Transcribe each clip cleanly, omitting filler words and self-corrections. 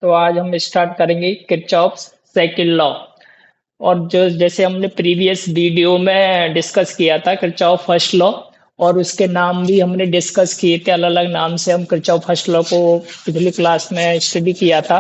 तो आज हम स्टार्ट करेंगे किरचॉफ्स सेकंड लॉ। और जो जैसे हमने प्रीवियस वीडियो में डिस्कस किया था किरचॉफ फर्स्ट लॉ, और उसके नाम भी हमने डिस्कस किए थे अलग अलग नाम से। हम किरचॉफ फर्स्ट लॉ को पिछली क्लास में स्टडी किया था।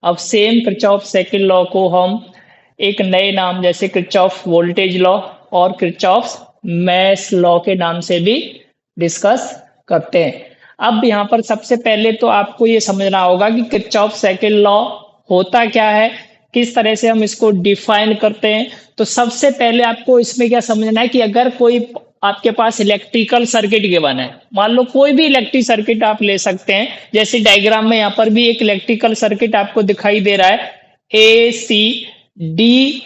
अब सेम किरचॉफ सेकंड लॉ को हम एक नए नाम जैसे किरचॉफ वोल्टेज लॉ और किरचॉफ मैश लॉ के नाम से भी डिस्कस करते हैं। अब यहाँ पर सबसे पहले तो आपको ये समझना होगा कि किरचॉफ सेकंड लॉ होता क्या है, किस तरह से हम इसको डिफाइन करते हैं। तो सबसे पहले आपको इसमें क्या समझना है कि अगर कोई आपके पास इलेक्ट्रिकल सर्किट गिवन है, मान लो कोई भी इलेक्ट्रिक सर्किट आप ले सकते हैं, जैसे डायग्राम में यहाँ पर भी एक इलेक्ट्रिकल सर्किट आपको दिखाई दे रहा है, ए सी डी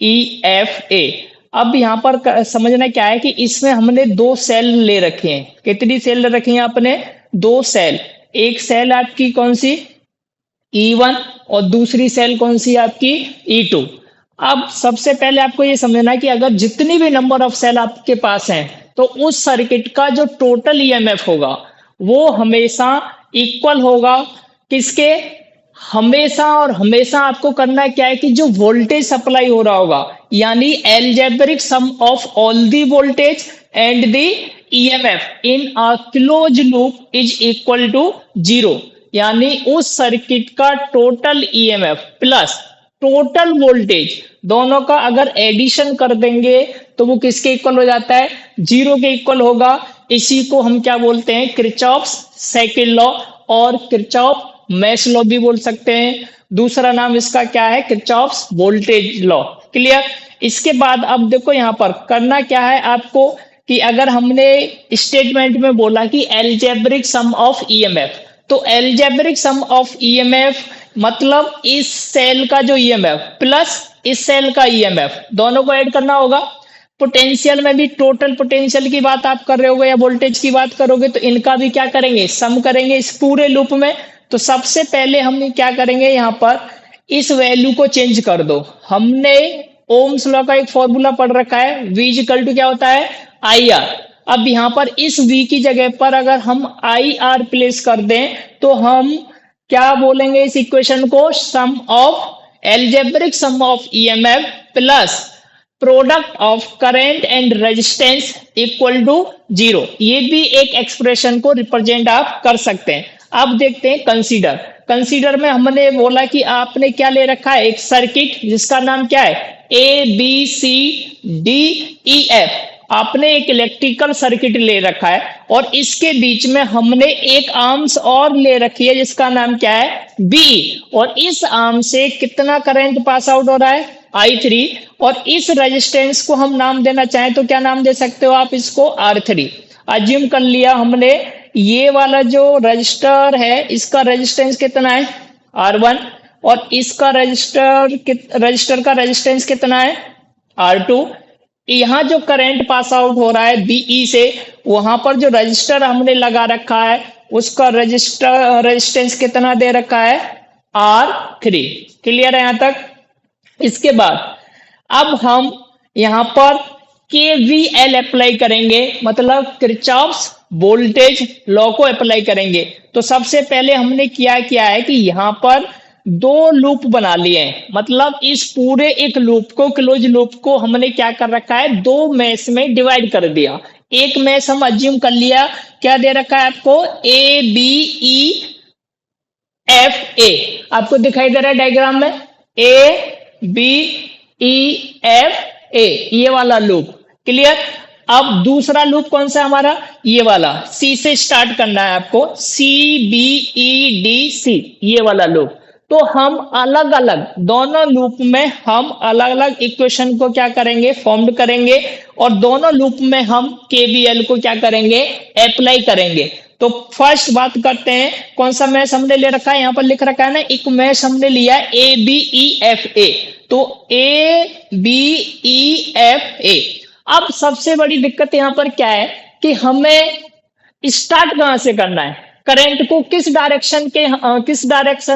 ई एफ ए। अब यहाँ पर समझना क्या है कि इसमें हमने दो सेल ले रखे हैं। कितनी सेल रखी है आपने? दो सेल। एक सेल आपकी कौन सी? E1, और दूसरी सेल कौन सी आपकी? E2। अब सबसे पहले आपको ये समझना है कि अगर जितनी भी नंबर ऑफ सेल आपके पास हैं, तो उस सर्किट का जो टोटल ईएमएफ होगा वो हमेशा इक्वल होगा किसके? हमेशा और हमेशा आपको करना क्या है कि जो वोल्टेज सप्लाई हो रहा होगा, यानी algebraic sum of all the voltage and the EMF in a close loop is equal to zero. यानी उस सर्किट का total EMF plus total voltage दोनों का अगर एडिशन कर देंगे तो वो किसके इक्वल हो जाता है? जीरो के इक्वल होगा। इसी को हम क्या बोलते हैं? किरचॉफ्स सेकंड लॉ और किरचॉफ मैश लॉ भी बोल सकते हैं। दूसरा नाम इसका क्या है? Kirchhoff's voltage law. क्लियर? इसके बाद अब देखो यहाँ पर करना क्या है आपको कि अगर हमने स्टेटमेंट में बोला कि एलजेब्रिक सम ऑफ ईएमएफ, तो एलजेब्रिक सम ऑफ ईएमएफ मतलब इस सेल का जो ईएमएफ प्लस इस सेल का ईएमएफ दोनों को ऐड करना होगा। पोटेंशियल में भी टोटल पोटेंशियल की बात आप कर रहे होगे या वोल्टेज की बात करोगे, तो इनका भी क्या करेंगे? सम करेंगे इस पूरे लूप में। तो सबसे पहले हम क्या करेंगे, यहाँ पर इस वैल्यू को चेंज कर दो। हमने ओम्स लॉ का एक फॉर्मूला पढ़ रखा है, V इक्वल टू क्या होता है? IR। अब यहाँ पर इस V की जगह पर अगर हम IR प्लेस कर दें तो हम क्या बोलेंगे इस इक्वेशन को? Sum of algebraic sum of EMF plus product of current and resistance equal to zero. ये भी एक एक्सप्रेशन को रिप्रेजेंट आप कर सकते हैं। अब देखते हैं कंसीडर। कंसीडर में हमने बोला कि आपने क्या ले रखा है? एक सर्किट जिसका नाम क्या है? A B C D E F. आपने एक इलेक्ट्रिकल सर्किट ले रखा है और इसके बीच में हमने एक आर्म्स और ले रखी है जिसका नाम क्या है? बी। और इस आर्म से कितना करंट पास आउट हो रहा है? I3। और इस रेजिस्टेंस को हम नाम देना चाहें तो क्या नाम दे सकते हो आप इसको? R3। अज्यूम कर लिया हमने ये वाला जो रजिस्टर है इसका रेजिस्टेंस कितना है? R1। और इसका रजिस्टर का रेजिस्टेंस कितना है? R2। यहाँ जो करंट पास आउट हो रहा है बीई से, वहां पर जो रजिस्टर हमने लगा रखा है उसका रेजिस्टेंस कितना दे रखा है? R3। क्लियर है यहां तक? इसके बाद अब हम यहां पर KVL अप्लाई करेंगे, मतलब किरचॉफ्स वोल्टेज लॉ को अप्लाई करेंगे। तो सबसे पहले हमने किया है कि यहां पर दो लूप बना लिए हैं, मतलब इस पूरे एक लूप को, क्लोज लूप को हमने क्या कर रखा है? दो मैश में डिवाइड कर दिया। एक मैश हम अज्यूम कर लिया, क्या दे रखा है आपको? ABEFA। आपको दिखाई दे रहा है डायग्राम में? ABEFA, ये वाला लूप। क्लियर? अब दूसरा लूप कौन सा हमारा? ये वाला। C से स्टार्ट करना है आपको, CBEDC, ये वाला लूप। तो हम अलग अलग दोनों लूप में हम अलग अलग इक्वेशन को क्या करेंगे? फॉर्म्ड करेंगे। और दोनों लूप में हम KVL को क्या करेंगे? अप्लाई करेंगे। तो फर्स्ट बात करते हैं, कौन सा मैश हमने ले रखा है? यहाँ पर लिख रखा है ना, एक मैश हमने लिया है ABEFA। तो ABEFA। अब सबसे बड़ी दिक्कत यहाँ पर क्या है कि हमें स्टार्ट कहां से करना है? करंट को किस डायरेक्शन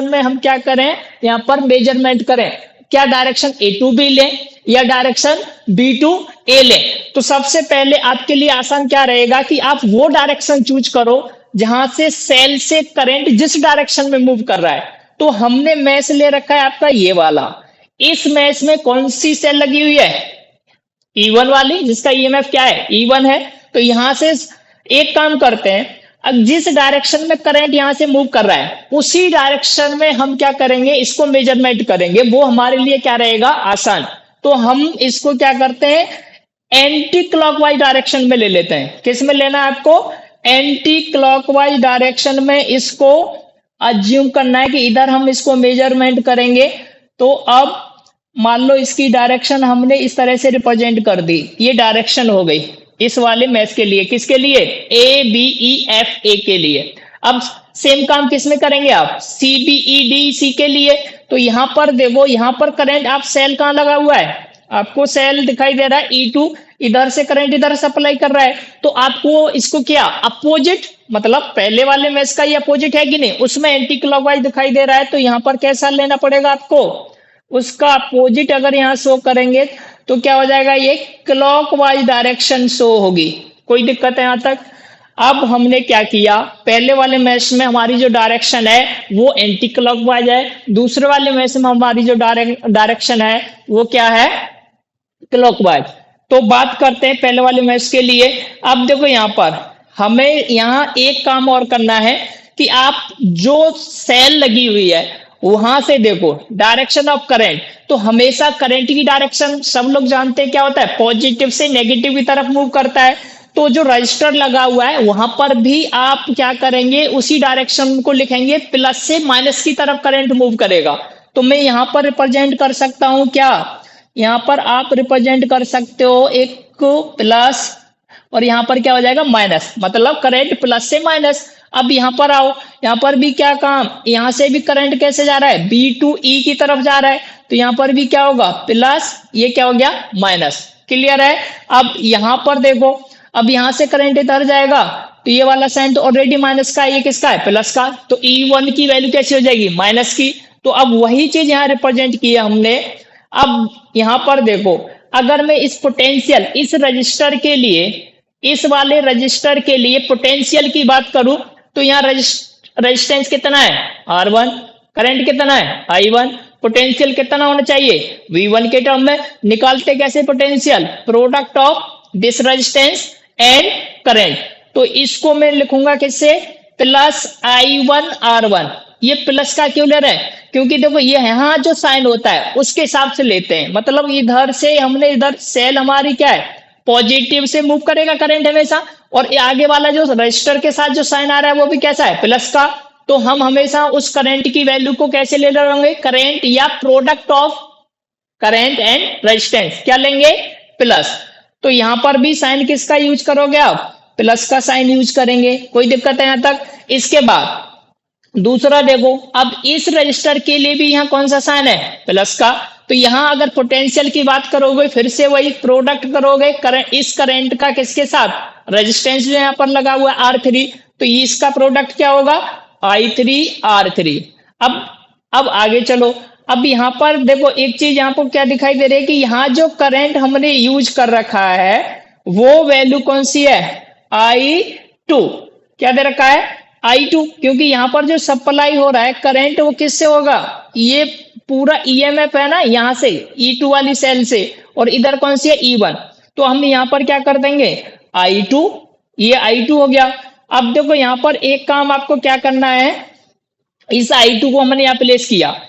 में हम क्या करें? यहाँ पर मेजरमेंट करें। क्या डायरेक्शन A2B लें या डायरेक्शन B2A लें? तो सबसे पहले आपके लिए आसान क्या रहेगा कि आप वो डायरेक्शन चूज करो जहां से सेल से करंट जिस डायरेक्शन में मूव कर रहा है तो हमने मैश ले रखा है आपका ये वाला। इस मैश में कौन सी सेल लगी हुई है? E1 वाली, जिसका ईएमएफ क्या है? E1 है। तो यहां से एक काम करते हैं, अब जिस डायरेक्शन में करंट यहां से मूव कर रहा है उसी डायरेक्शन में हम क्या करेंगे, इसको मेजरमेंट करेंगे। वो हमारे लिए क्या रहेगा? आसान। तो हम इसको क्या करते हैं, एंटी क्लॉकवाइज डायरेक्शन में ले लेते हैं। किस में लेना है आपको? एंटी क्लॉकवाइज डायरेक्शन में इसको अज्यूम करना है कि इधर हम इसको मेजरमेंट करेंगे। तो अब मान लो इसकी डायरेक्शन हमने इस तरह से रिप्रेजेंट कर दी, ये डायरेक्शन हो गई इस वाले मैच के लिए। किसके लिए? A B E F A के लिए। अब सेम काम किस में करेंगे आप? C B E D C के लिए। तो यहां पर देखो, यहां पर करंट, आप सेल कहां लगा हुआ है? आपको सेल दिखाई दे रहा है E2, इधर से करंट इधर सप्लाई कर रहा है। तो आपको इसको क्या अपोजिट, मतलब पहले वाले मैच का ये अपोजिट है कि नहीं, उसमें एंटी क्लॉकवाइज दिखाई दे रहा है। तो यहां पर कैसा लेना पड़ेगा आपको? उसका अपोजिट अगर यहाँ शो करेंगे तो क्या हो जाएगा? ये क्लॉकवाइज डायरेक्शन शो होगी। कोई दिक्कत है यहाँ तक? अब हमने क्या किया, पहले वाले मैच में हमारी जो डायरेक्शन है वो एंटी क्लॉकवाइज है, दूसरे वाले मैच में हमारी जो डायरेक्शन है वो क्या है? क्लॉकवाइज। तो बात करते हैं पहले वाले मैच के लिए। अब देखो यहाँ पर हमें यहाँ एक काम और करना है कि आप जो सेल लगी हुई है वहां से देखो डायरेक्शन ऑफ करंट। तो हमेशा करंट की डायरेक्शन सब लोग जानते हैं क्या होता है, पॉजिटिव से नेगेटिव की तरफ मूव करता है। तो जो रजिस्टर लगा हुआ है वहां पर भी आप क्या करेंगे, उसी डायरेक्शन को लिखेंगे, प्लस से माइनस की तरफ करंट मूव करेगा। तो मैं यहां पर रिप्रेजेंट कर सकता हूं क्या, यहां पर आप रिप्रेजेंट कर सकते हो एक प्लस और यहां पर क्या हो जाएगा माइनस, मतलब करंट प्लस से माइनस। अब यहां पर आओ, यहां पर भी क्या काम, यहां से भी करंट कैसे जा रहा है, बी टू ई की तरफ जा रहा है। तो यहां पर भी क्या होगा प्लस, ये क्या हो गया माइनस। क्लियर है? अब यहां पर देखो, अब यहां से करंट इधर जाएगा तो ये वाला साइन तो ऑलरेडी माइनस का है, ये किसका है प्लस का। तो E1 की वैल्यू कैसी हो जाएगी माइनस की। तो अब वही चीज यहां रिप्रेजेंट की है हमने। अब यहां पर देखो, अगर मैं इस पोटेंशियल, इस रजिस्टर के लिए, इस वाले रजिस्टर के लिए पोटेंशियल की बात करूं तो यहाँ रेजिस्टेंस कितना है R1, करंट कितना है I1, पोटेंशियल कितना होना चाहिए V1 के टर्म में। निकालते कैसे potential, product of this resistance and current. तो इसको मैं लिखूंगा किससे, प्लस I1 R1। ये प्लस का क्यों ले रहे हैं, क्योंकि देखो ये यहाँ जो साइन होता है उसके हिसाब से लेते हैं। मतलब इधर से हमने, इधर सेल हमारी क्या है पॉजिटिव से मूव करेगा करंट हमेशा, और आगे वाला जो रजिस्टर के साथ जो साइन आ रहा है वो भी कैसा है प्लस का। तो हम हमेशा उस करंट की वैल्यू को कैसे ले रहे होंगे, करंट या product of current and resistance क्या लेंगे प्लस। तो यहां पर भी साइन किसका यूज करोगे आप, प्लस का साइन यूज करेंगे। कोई दिक्कत है यहां तक? इसके बाद दूसरा देखो, अब इस रजिस्टर के लिए भी यहाँ कौन सा साइन है प्लस का। तो यहाँ अगर पोटेंशियल की बात करोगे फिर से वही प्रोडक्ट करोगे करंट, इस करंट का किसके साथ, रेजिस्टेंस जो यहाँ पर लगा हुआ है R3, तो इसका प्रोडक्ट क्या होगा I3 R3। अब आगे चलो, अब यहाँ पर देखो एक चीज यहाँ पर क्या दिखाई दे रही है कि यहाँ जो करंट हमने यूज कर रखा है वो वैल्यू कौन सी है I2। क्या दे रखा है I2, क्योंकि यहाँ पर जो सप्लाई हो रहा है करंट वो किससे होगा, ये पूरा EMF है ना यहाँ से E2 वाली सेल से, और इधर कौन सी है E1। तो हम यहाँ पर क्या कर देंगे I2, ये I2 हो गया। अब देखो यहाँ पर एक काम आपको क्या करना है, इस I2 को हमने यहाँ प्लेस किया,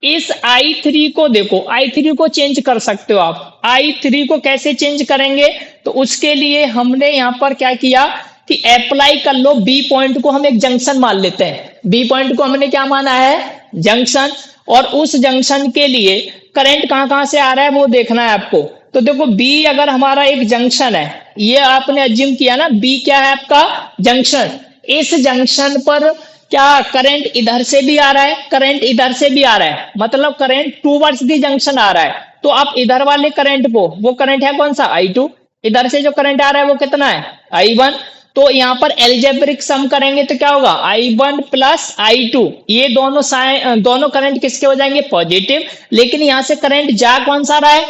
इस I3 को देखो, I3 को चेंज कर सकते हो आप। I3 को कैसे चेंज करेंगे, तो उसके लिए हमने यहाँ पर क्या किया कि अप्लाई कर लो, बी पॉइंट को हम एक जंक्शन मान लेते हैं। बी पॉइंट को हमने क्या माना है जंक्शन, और उस जंक्शन के लिए करंट कहां कहां से आ रहा है वो देखना है आपको। तो देखो बी अगर हमारा एक जंक्शन है, ये आपने अज्यूम किया ना बी क्या है आपका जंक्शन, इस जंक्शन पर क्या करंट इधर से भी आ रहा है, करंट इधर से भी आ रहा है, मतलब करंट टूवर्ड्स दी जंक्शन आ रहा है। तो आप इधर वाले करंट को, वो करंट है कौन सा I2, इधर से जो करंट आ रहा है वो कितना है I1। तो यहाँ पर एल्जेब्रिक सम करेंगे तो क्या होगा I1 प्लस I2, ये दोनों करंट किसके हो जाएंगे पॉजिटिव। लेकिन यहाँ से करंट जा कौन सा रहा है,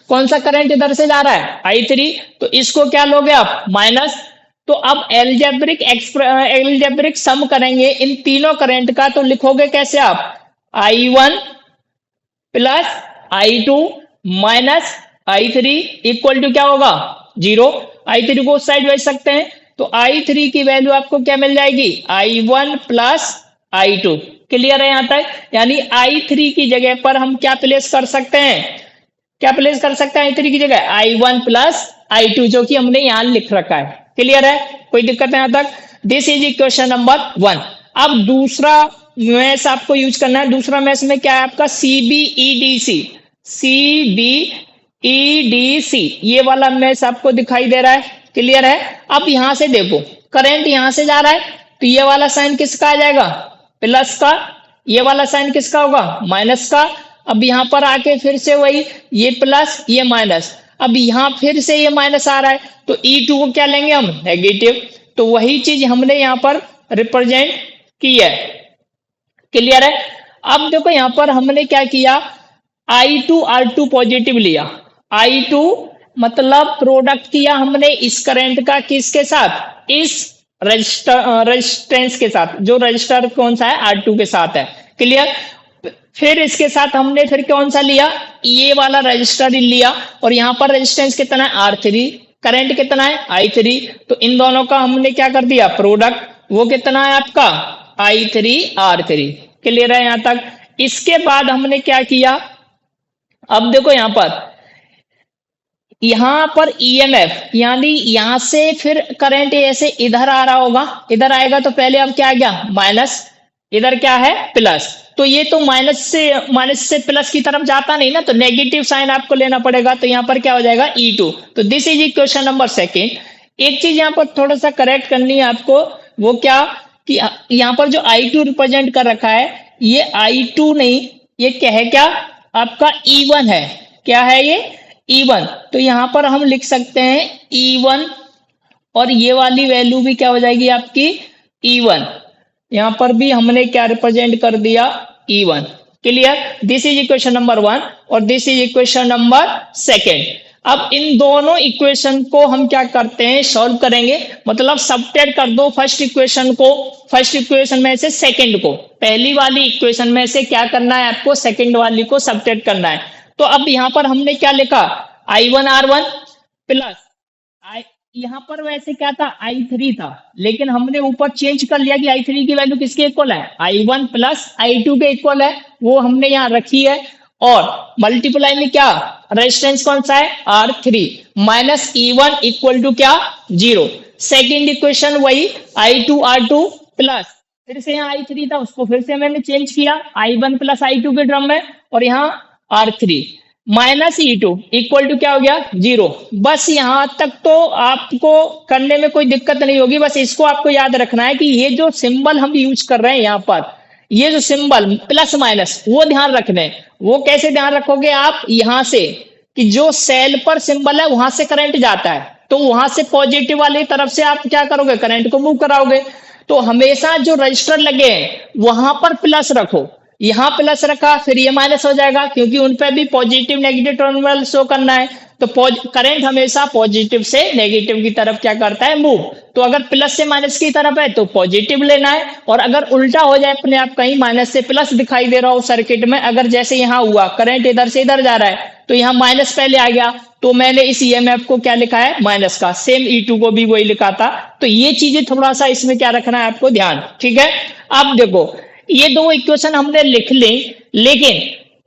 कौन सा करंट इधर से जा रहा है I3, तो इसको क्या लोगे आप माइनस। तो अब एल्जेब्रिक सम करेंगे इन तीनों करंट का, तो लिखोगे कैसे आप I1 plus I2 minus I3 equal to क्या होगा 0। I3 को उस साइड भेज सकते हैं, तो I3 की वैल्यू आपको क्या मिल जाएगी I1 प्लस I2। क्लियर है यहां तक? यानी I3 की जगह पर हम क्या प्लेस कर सकते हैं, क्या प्लेस कर सकते हैं I3 की जगह I1 प्लस I2, जो कि हमने यहां लिख रखा है। क्लियर है, कोई दिक्कत है यहां तक? This is equation number 1। अब दूसरा मैथ आपको यूज करना है। दूसरा मैथ में क्या है आपका CBEDC, CBEDC ये वाला मैथ आपको दिखाई दे रहा है। क्लियर है? अब यहां से देखो, करंट यहां से जा रहा है, तो ये वाला साइन किसका आ जाएगा प्लस का, ये वाला साइन किसका होगा माइनस का। अब यहां पर आके फिर से वही, ये प्लस ये माइनस, अब यहां फिर से ये माइनस आ रहा है, तो E2 को क्या लेंगे हम नेगेटिव। तो वही चीज हमने यहां पर रिप्रेजेंट की है। क्लियर है? अब देखो यहां पर हमने क्या किया, I2 R2 पॉजिटिव लिया, I2 मतलब प्रोडक्ट किया हमने इस करंट का किसके साथ, इस रेजिस्टेंस के साथ, जो रजिस्टर कौन सा है R2 के साथ है। क्लियर? फिर इसके साथ हमने फिर कौन सा लिया, ये वाला रजिस्टर लिया, और यहां पर रेजिस्टेंस कितना है R3, करंट कितना है I3, तो इन दोनों का हमने क्या कर दिया प्रोडक्ट, वो कितना है आपका I3 R3। क्लियर है यहां तक? इसके बाद हमने क्या किया, अब देखो यहां पर EMF, यानी यहां से फिर करंट ऐसे इधर आ रहा होगा, इधर आएगा, तो पहले अब क्या आ गया माइनस, इधर क्या है प्लस, तो ये तो माइनस से प्लस की तरफ जाता नहीं ना, तो नेगेटिव साइन आपको लेना पड़ेगा, तो यहां पर क्या हो जाएगा E2। तो दिस इज इक्वेशन नंबर 2। एक चीज यहां पर थोड़ा सा करेक्ट करनी है आपको, वो क्या कि यहां पर जो I2 रिप्रेजेंट कर रखा है, ये I2 नहीं, ये क्या है, क्या आपका E1 है। क्या है ये E1, तो यहां पर हम लिख सकते हैं E1, और ये वाली वैल्यू भी क्या हो जाएगी आपकी E1। यहां पर भी हमने क्या रिप्रेजेंट कर दिया E1। Clear? This is equation number 1 और दिस इज इक्वेशन नंबर 2। अब इन दोनों इक्वेशन को हम क्या करते हैं, सॉल्व करेंगे, मतलब सबट्रैक्ट कर दो फर्स्ट इक्वेशन को, फर्स्ट इक्वेशन में से सेकंड को, पहली वाली इक्वेशन में से क्या करना है आपको, सेकंड वाली को सबट्रैक्ट करना है। तो अब यहां पर हमने क्या लिखा, I1 R1 प्लस यहां पर वैसे क्या था I3 था, लेकिन हमने ऊपर चेंज कर लिया कि I3 की वैल्यू किसके इक्वल है, I1 प्लस I2 के इक्वल है, वो हमने यहां रखी है। और मल्टीप्लाई में क्या रेजिस्टेंस कौन सा है R3 minus E1 equal to क्या 0। सेकेंड इक्वेशन वही I2 R2 प्लस फिर से यहाँ I3 था, उसको फिर से मैंने चेंज किया I1 प्लस I2 के टर्म में, और यहाँ R3 minus E2 equal to क्या हो गया 0। बस यहां तक तो आपको करने में कोई दिक्कत नहीं होगी, बस इसको आपको याद रखना है कि ये जो सिंबल हम यूज कर रहे हैं यहाँ पर, ये जो सिंबल प्लस माइनस, वो ध्यान रखना है। वो कैसे ध्यान रखोगे आप, यहां से कि जो सेल पर सिंबल है वहां से करंट जाता है, तो वहां से पॉजिटिव वाली तरफ से आप क्या करोगे, करंट को मूव कराओगे। तो हमेशा जो रजिस्टर लगे हैं वहां पर प्लस रखो, यहां प्लस रखा फिर ये माइनस हो जाएगा, क्योंकि उन पे भी पॉजिटिव नेगेटिव टर्मिनल शो करना है। तो करंट हमेशा पॉजिटिव से नेगेटिव की तरफ क्या करता है, मूव। तो अगर प्लस से माइनस की तरफ है तो पॉजिटिव लेना है, और अगर उल्टा हो जाए अपने आप, कहीं माइनस से प्लस दिखाई दे रहा हो सर्किट में, अगर जैसे यहाँ हुआ करंट इधर से इधर जा रहा है, तो यहाँ माइनस पहले आ गया, तो मैंने इस EMF को क्या लिखा है माइनस का, सेम E2 को भी वही लिखा था। तो ये चीजें थोड़ा सा इसमें क्या रखना है आपको ध्यान, ठीक है। अब देखो ये दो इक्वेशन हमने लिख ली, लेकिन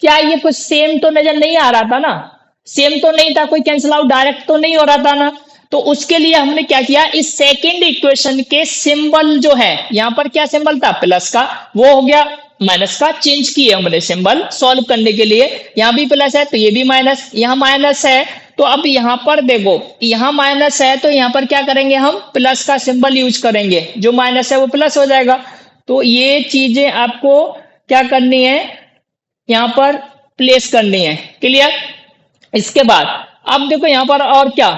क्या ये कुछ सेम तो नजर नहीं आ रहा था ना, सेम तो नहीं था, कोई कैंसिल आउट डायरेक्ट तो नहीं हो रहा था ना। तो उसके लिए हमने क्या किया, इस सेकंड इक्वेशन के सिंबल जो है, यहां पर क्या सिंबल था प्लस का, वो हो गया माइनस का, चेंज किए हमने सिंबल सॉल्व करने के लिए। यहां भी प्लस है तो ये भी माइनस, यहां माइनस है, तो अब यहां पर देखो यहां माइनस है, तो यहां पर क्या करेंगे हम प्लस का सिंबल यूज करेंगे, जो माइनस है वो प्लस हो जाएगा। तो ये चीजें आपको क्या करनी है, यहां पर प्लेस करनी है। क्लियर? इसके बाद अब देखो यहां पर और क्या,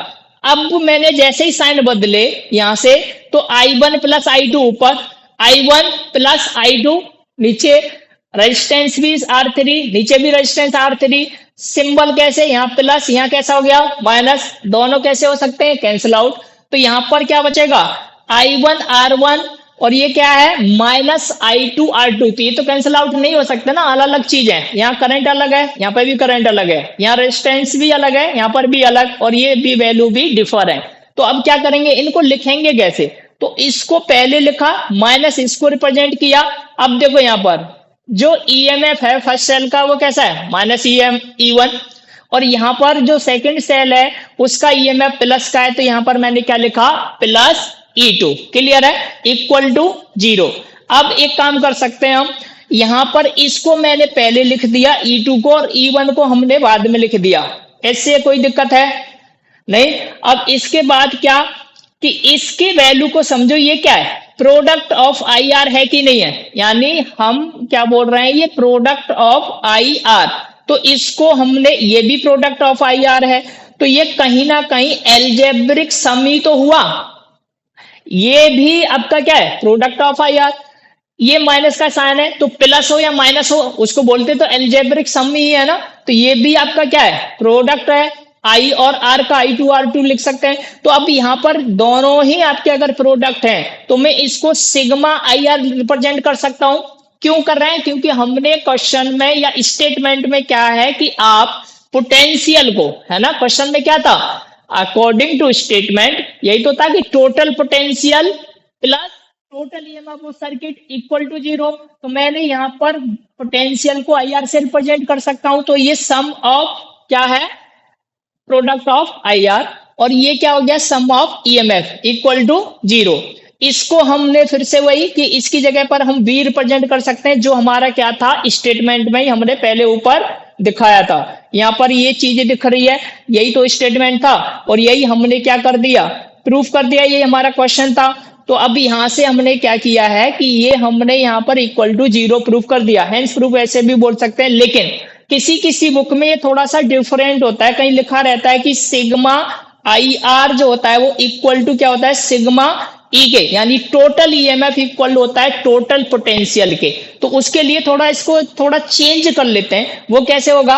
अब मैंने जैसे ही साइन बदले यहां से, तो I1 प्लस I2 ऊपर, I1 प्लस I2 नीचे, रेजिस्टेंस भी R3 नीचे भी रेजिस्टेंस R3, सिंबल कैसे, यहाँ प्लस यहाँ कैसा हो गया माइनस, दोनों कैसे हो सकते हैं कैंसिल आउट। तो यहां पर क्या बचेगा I1 R1 और ये क्या है -I2R2। तो ये तो कैंसिल आउट नहीं हो सकते ना, अलग अलग चीज है। यहाँ करंट अलग है, यहाँ पर भी करंट अलग है, यहाँ रेजिस्टेंस भी अलग है, यहाँ पर भी अलग, और ये भी वैल्यू भी डिफर है। तो अब क्या करेंगे, इनको लिखेंगे कैसे? तो इसको पहले लिखा, माइनस इसको रिप्रेजेंट किया। अब देखो यहाँ पर जो ईएमएफ है फर्स्ट सेल का वो कैसा है, -E1, और यहाँ पर जो सेकंड सेल है उसका ईएमएफ प्लस का है, तो यहाँ पर मैंने क्या लिखा, +E2। क्लियर है, इक्वल टू 0। अब एक काम कर सकते हैं हम, यहाँ पर इसको मैंने पहले लिख दिया E2 को, और E1 को हमने बाद में लिख दिया। ऐसे कोई दिक्कत है नहीं? अब इसके बाद क्या कि इसकी वैल्यू को समझो, ये क्या है, प्रोडक्ट ऑफ आई आर है कि नहीं है, यानी हम क्या बोल रहे हैं, ये प्रोडक्ट ऑफ आई आर। तो इसको हमने, ये भी प्रोडक्ट ऑफ आई आर है, तो ये कहीं ना कहीं एल्जेब्रिक सम ही तो हुआ। ये भी आपका क्या है, प्रोडक्ट ऑफ आई आर। ये माइनस का साइन है, तो प्लस हो या माइनस हो उसको बोलते तो एल्जेब्रिक सम ही है ना। तो ये भी आपका क्या है, प्रोडक्ट है। आई और आर का I2R2 लिख सकते हैं। तो अब यहाँ पर दोनों ही आपके अगर प्रोडक्ट हैं तो मैं इसको सिग्मा आई आर रिप्रेजेंट कर सकता हूं। क्यों कर रहे हैं, क्योंकि हमने क्वेश्चन में या स्टेटमेंट में क्या है कि आप पोटेंशियल को, है ना, क्वेश्चन में क्या था, अकॉर्डिंग टू स्टेटमेंट यही तो था कि total potential plus total EMF of circuit equal to 0। तो मैंने यहाँ पर पोटेंशियल को आई आर से रिप्रेजेंट कर सकता हूं। तो ये सम ऑफ क्या है, प्रोडक्ट ऑफ आई आर, और ये क्या हो गया, सम ऑफ ईएमएफ इक्वल टू 0। इसको हमने फिर से वही कि इसकी जगह पर हम बी रिप्रेजेंट कर सकते हैं, जो हमारा क्या था, स्टेटमेंट में ही हमने पहले ऊपर दिखाया था। यहाँ पर ये चीजें दिख रही है, यही तो स्टेटमेंट था, और यही हमने क्या कर दिया, प्रूफ कर दिया। ये हमारा क्वेश्चन था। तो अब यहाँ से हमने क्या किया है कि ये हमने यहाँ पर इक्वल टू 0 प्रूफ कर दिया। हेंस प्रूफ ऐसे भी बोल सकते हैं, लेकिन किसी किसी बुक में ये थोड़ा सा डिफरेंट होता है। कहीं लिखा रहता है कि सिग्मा आई आर जो होता है वो इक्वल टू क्या होता है, सिग्मा ई के, यानी टोटल ईएमएफ इक्वल होता है टोटल पोटेंशियल के। तो उसके लिए थोड़ा इसको थोड़ा चेंज कर लेते हैं। वो कैसे होगा,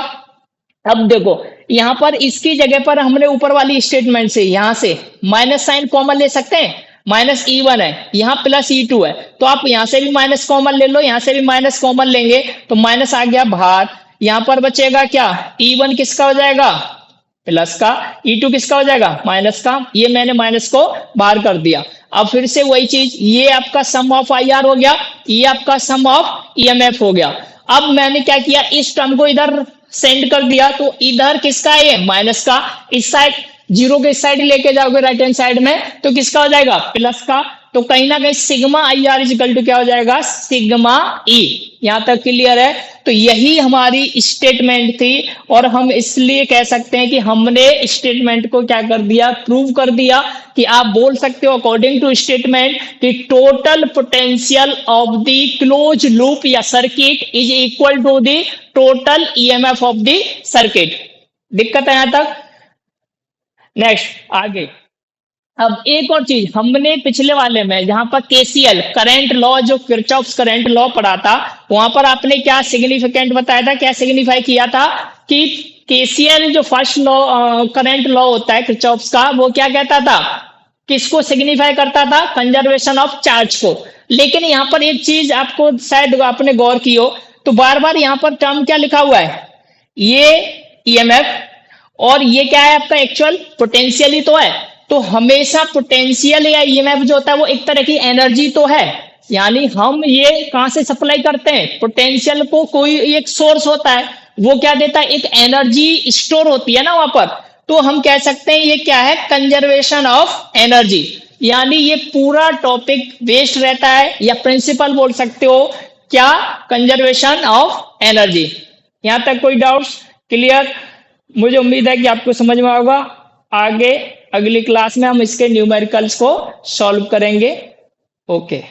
अब देखो यहाँ पर इसकी जगह पर हमने ऊपर वाली स्टेटमेंट से यहाँ से माइनस साइन कॉमन ले सकते हैं। -E1 है, यहाँ +E2 है, तो आप यहाँ से भी माइनस कॉमन ले लो, यहाँ से भी माइनस कॉमन लेंगे तो माइनस आ गया बाहर। यहाँ पर बचेगा क्या, E1 किसका हो जाएगा, प्लस का, E2 किसका हो जाएगा, माइनस का। ये मैंने माइनस को बाहर कर दिया। अब फिर से वही चीज, ये आपका सम ऑफ आई आर हो गया, ये आपका सम ऑफ ईएमएफ हो गया। अब मैंने क्या किया, इस टर्म को इधर सेंड कर दिया, तो इधर किसका है, ये माइनस का। इस साइड 0 के इस साइड लेके जाओगे राइट हैंड साइड में, तो किसका हो जाएगा, प्लस का। तो कहीं ना कहीं sigma I R equal to क्या हो जाएगा, सिग्मा ई। यहां तक क्लियर है। तो यही हमारी स्टेटमेंट थी, और हम इसलिए कह सकते हैं कि हमने स्टेटमेंट को क्या कर दिया, प्रूव कर दिया। कि आप बोल सकते हो अकॉर्डिंग टू स्टेटमेंट कि total potential of the close loop या circuit is equal to the total EMF of the circuit. दिक्कत है यहां तक? नेक्स्ट आगे। अब एक और चीज, हमने पिछले वाले में जहां पर केसीएल करंट लॉ, जो किरचॉफ्स करंट लॉ पढ़ा था, वहां पर आपने क्या सिग्निफिकेंट बताया था, क्या सिग्निफाई किया था कि केसीएल जो फर्स्ट लॉ करंट लॉ होता है किरचॉफ्स का, वो क्या कहता था, किसको सिग्निफाई करता था, कंजर्वेशन ऑफ चार्ज को। लेकिन यहाँ पर एक चीज आपको शायद आपने गौर की हो, तो बार बार यहाँ पर टर्म क्या लिखा हुआ है, ये ईएमएफ, और ये क्या है आपका एक्चुअल पोटेंशियल ही तो है। तो हमेशा पोटेंशियल या ईएमएफ जो होता है वो एक तरह की एनर्जी तो है, यानी हम ये कहां से सप्लाई करते हैं, पोटेंशियल को कोई एक सोर्स होता है, वो क्या देता है, एक एनर्जी स्टोर होती है ना वहां पर। तो हम कह सकते हैं ये क्या है, कंजर्वेशन ऑफ एनर्जी। यानी ये पूरा टॉपिक वेस्ट रहता है, या प्रिंसिपल बोल सकते हो क्या, कंजर्वेशन ऑफ एनर्जी। यहां तक कोई डाउट्स? क्लियर? मुझे उम्मीद है कि आपको समझ में आएगा। आगे अगली क्लास में हम इसके न्यूमेरिकल्स को सॉल्व करेंगे। ओके।